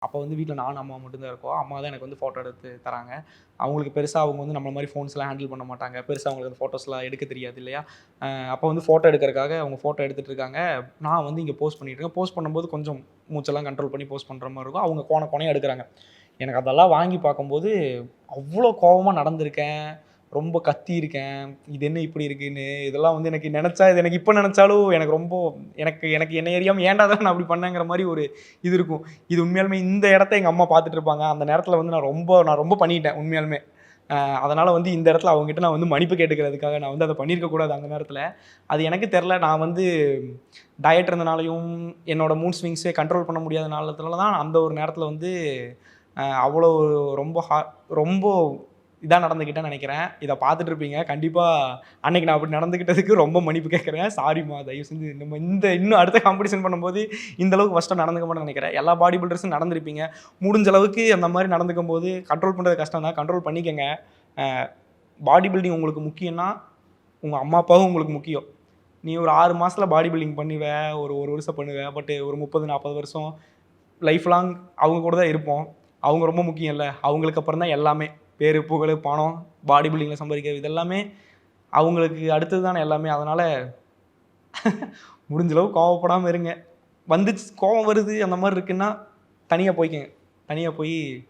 அப்போ வந்து வீட்ல நானும், அம்மா மட்டும் தான் இருக்கோம். அம்மா தான் எனக்கு வந்து ஃபோட்டோ எடுத்து தராங்க. அவங்களுக்கு பெருசா அவங்க வந்து நம்மள மாரி ஃபோன்ஸ்லாம் ஹேண்டில் பண்ண மாட்டாங்க. பெருசா அவங்களுக்கு அந்த ஃபோட்டோஸ்லாம் எடுக்க தெரியாது இல்லையா? அப்போ வந்து ஃபோட்டோ எடுக்கிறதுக்காக அவங்க ஃபோட்டோ எடுத்துட்டு இருக்காங்க. நான் வந்து இங்க போஸ்ட் பண்ணிட்டு இருக்கேன். போஸ்ட் பண்ணும்போது கொஞ்சம் மூச்செல்லாம் கண்ட்ரோல் பண்ணி போஸ்ட் பண்ற மாரி இருக்கும். அவங்க கோணையா எடுக்குறாங்க. எனக்கு அதெல்லாம் வாங்கி பார்க்கும்போது, அவ்ளோ கோவமா நடந்திருக்கேன். ரொம்ப கத்தியிருக்கேன். இது என்ன இப்படி இருக்குன்னு. இதெல்லாம் வந்து எனக்கு நெனச்சா இது எனக்கு இப்ப நெனச்சாலும் எனக்கு ரொம்ப எனக்கு எனக்கு என்னைய அறியாம ஏன்டா இதெல்லாம் நான் அப்படி பண்ணேங்கிற மாரி ஒரு இது இருக்கும். இது உண்மையாலுமே இந்த இடத்த எங்க அம்மா பார்த்துட்டு இருப்பாங்க. அந்த நேரத்தில வந்து நான் ரொம்ப பண்ணிட்டேன் உண்மையாலுமே. அதனால வந்து இந்த இடத்துல அவங்ககிட்ட நான் வந்து மன்னிப்பு கேட்டுக்கிறதுக்காக நான் வந்து அத பண்ணியிருக்க கூடாது அந்த நேரத்தில. அது எனக்கு தெரியல. நான் வந்து டயட் இருந்தனாலயும், என்னோட மூட் ஸ்விங்ஸே கண்ட்ரோல் பண்ண முடியாதனாலத்துல தான் அந்த ஒரு நேரத்தில வந்து அவ்வளோ ரொம்ப ரொம்ப இதா நடந்துக்கிட்டேன்னு நெனைக்கிறேன். இத பார்த்துட்டு இருப்பீங்க. கண்டிப்பா அன்னைக்கு நான் அப்படி நடந்துக்கிட்டதுக்கு ரொம்ப மன்னிப்பு கேட்கிறேன். சாரிம்மா தயவு செஞ்சு நம்ம இன்னும் அடுத்த காம்படிஷன் பண்ணும்போது இந்த அளவுக்கு வொர்ஸ்ட்டா நடந்துக்க மாட்டேன்னு நெனைக்கிறேன். எல்லா பாடி பில்டர்ஸும் நடந்திருப்பீங்க. முடிஞ்ச அளவுக்கு அந்த மாரி நடந்துக்கும்போது கண்ட்ரோல் பண்றது கஷ்டம் தான். கண்ட்ரோல் பண்ணிக்கங்க. அ பாடி பில்டிங் உங்களுக்கு முக்கியம்னா, உங்க அம்மா, அப்பாவும் உங்களுக்கு முக்கியம். நீ ஒரு 6 மாசத்துல பாடி பில்டிங் பண்ணுவ. ஒரு 1 வருஷம் பண்ணுவ. பட் ஒரு 30, 40 வருஷம் லைஃப் லாங் அவங்க கூட தான் இருப்போம். அவங்க ரொம்ப முக்கியம் இல்ல. அவங்களுக்கு அப்புறம் தான் எல்லாமே. பேரு, புகழு, பணம், பாடி பில்டிங்ல சம்பாதிக்கிறது இது எல்லாமே அவங்களுக்கு அடுத்தது தானே எல்லாமே. அதனால முடிஞ்ச அளவு கோவப்படாம இருங்க. வந்துச்சு கோவம் வருது அந்த மாரி இருக்குன்னா, தனியா போய்க்கங்க. தனியா போய்